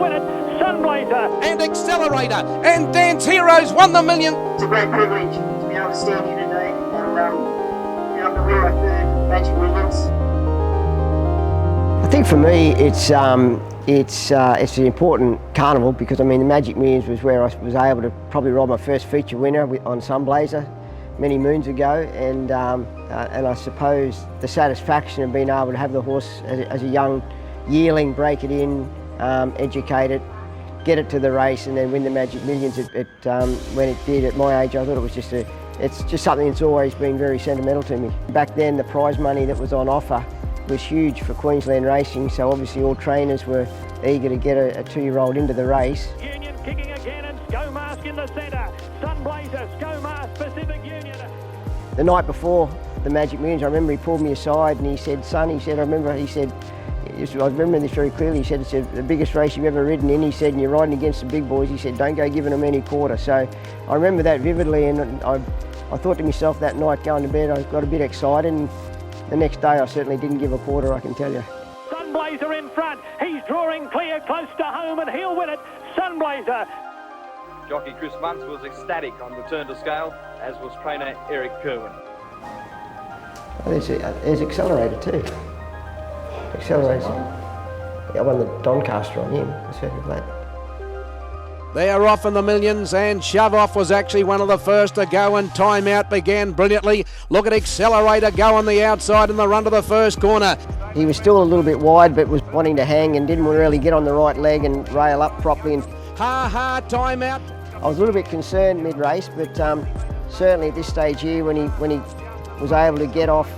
win it. Sunblazer and Accelerator and Dance Heroes won the million. It's a great privilege to be able to stand here today and be able to win our third Magic Millions. I think for me it's an important carnival because I mean the Magic Millions was where I was able to probably ride my first feature winner on Sunblazer many moons ago, and I suppose the satisfaction of being able to have the horse as a young yearling, break it in, educate it, get it to the race and then win the Magic Millions when it did at my age. I thought it was it's just something that's always been very sentimental to me. Back then the prize money that was on offer was huge for Queensland racing, so obviously all trainers were eager to get a 2-year-old into the race. Union kicking again and Skomask in the centre. Sunblazer, Skomask, Pacific Union. The night before the Magic Millions, I remember he pulled me aside and he said, "Son," I remember this very clearly, he said, "It's the biggest race you've ever ridden in," he said, "and you're riding against the big boys," he said, "Don't go giving them any quarter." So I remember that vividly, and I thought to myself that night going to bed, I got a bit excited, and the next day I certainly didn't give a quarter, I can tell you. Sunblazer in front, he's drawing clear close to home and he'll win it. Sunblazer. Jockey Chris Munce was ecstatic on return to scale, as was trainer Eric Kerwin. There's Accelerator too. Accelerator. I won the Doncaster on him, the second plate. They are off in the millions, and Shove Off was actually one of the first to go, and Time Out began brilliantly. Look at Accelerator go on the outside in the run to the first corner. He was still a little bit wide but was wanting to hang and didn't really get on the right leg and rail up properly. And Time Out. I was a little bit concerned mid-race, but certainly at this stage here when he was able to get off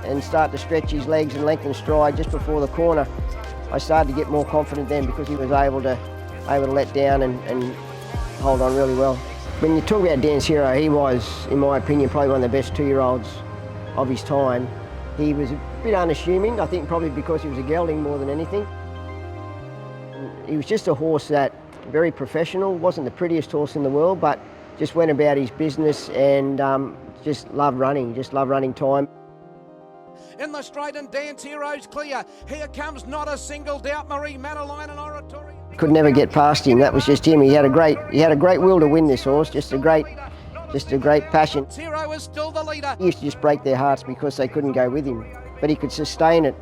and start to stretch his legs and lengthen stride just before the corner, I started to get more confident then because he was able to let down and hold on really well. When you talk about Dance Hero, he was, in my opinion, probably one of the best 2-year-olds of his time. He was a bit unassuming, I think probably because he was a gelding more than anything. He was just a horse that, very professional, wasn't the prettiest horse in the world, but just went about his business and just loved running time. In the straight and Dance Heroes clear. Here comes Not a Single Doubt, Marie Madeline and Oratory. Could never get past him. That was just him. He had a great will to win this horse. Just a great passion. Hero is still the leader. He used to just break their hearts because they couldn't go with him, but he could sustain it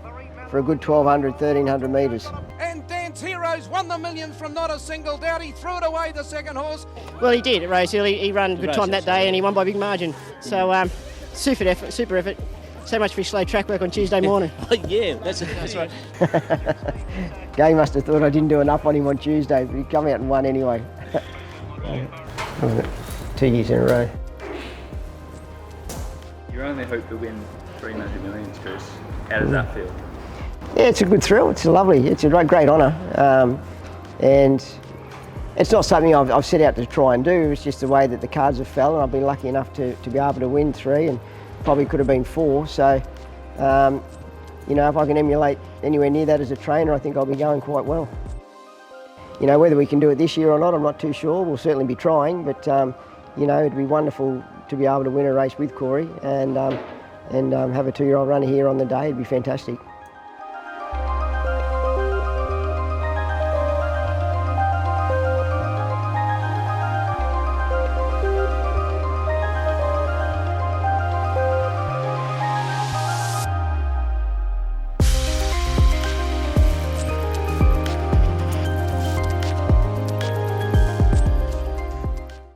for a good 1,200, 1,300 metres. And Dance Heroes won the millions from Not a Single Doubt. He threw it away, the second horse. Well, he did at race early. He ran good time that day and he won by a big margin. So super effort. So much for his slow track work on Tuesday morning. Yeah, that's right. Gay must have thought I didn't do enough on him on Tuesday, but he come out and won anyway. 2 years in a row. You only hope to win 3 Magic Millions, Chris. How does that feel? Yeah, it's a good thrill. It's a great honour, and it's not something I've set out to try and do. It's just the way that the cards have fell, and I've been lucky enough to be able to win 3, and probably could have been 4. So, you know, if I can emulate anywhere near that as a trainer, I think I'll be going quite well. You know, whether we can do it this year or not, I'm not too sure. We'll certainly be trying, but you know, it'd be wonderful to be able to win a race with Corey and have a 2-year-old runner here on the day. It'd be fantastic.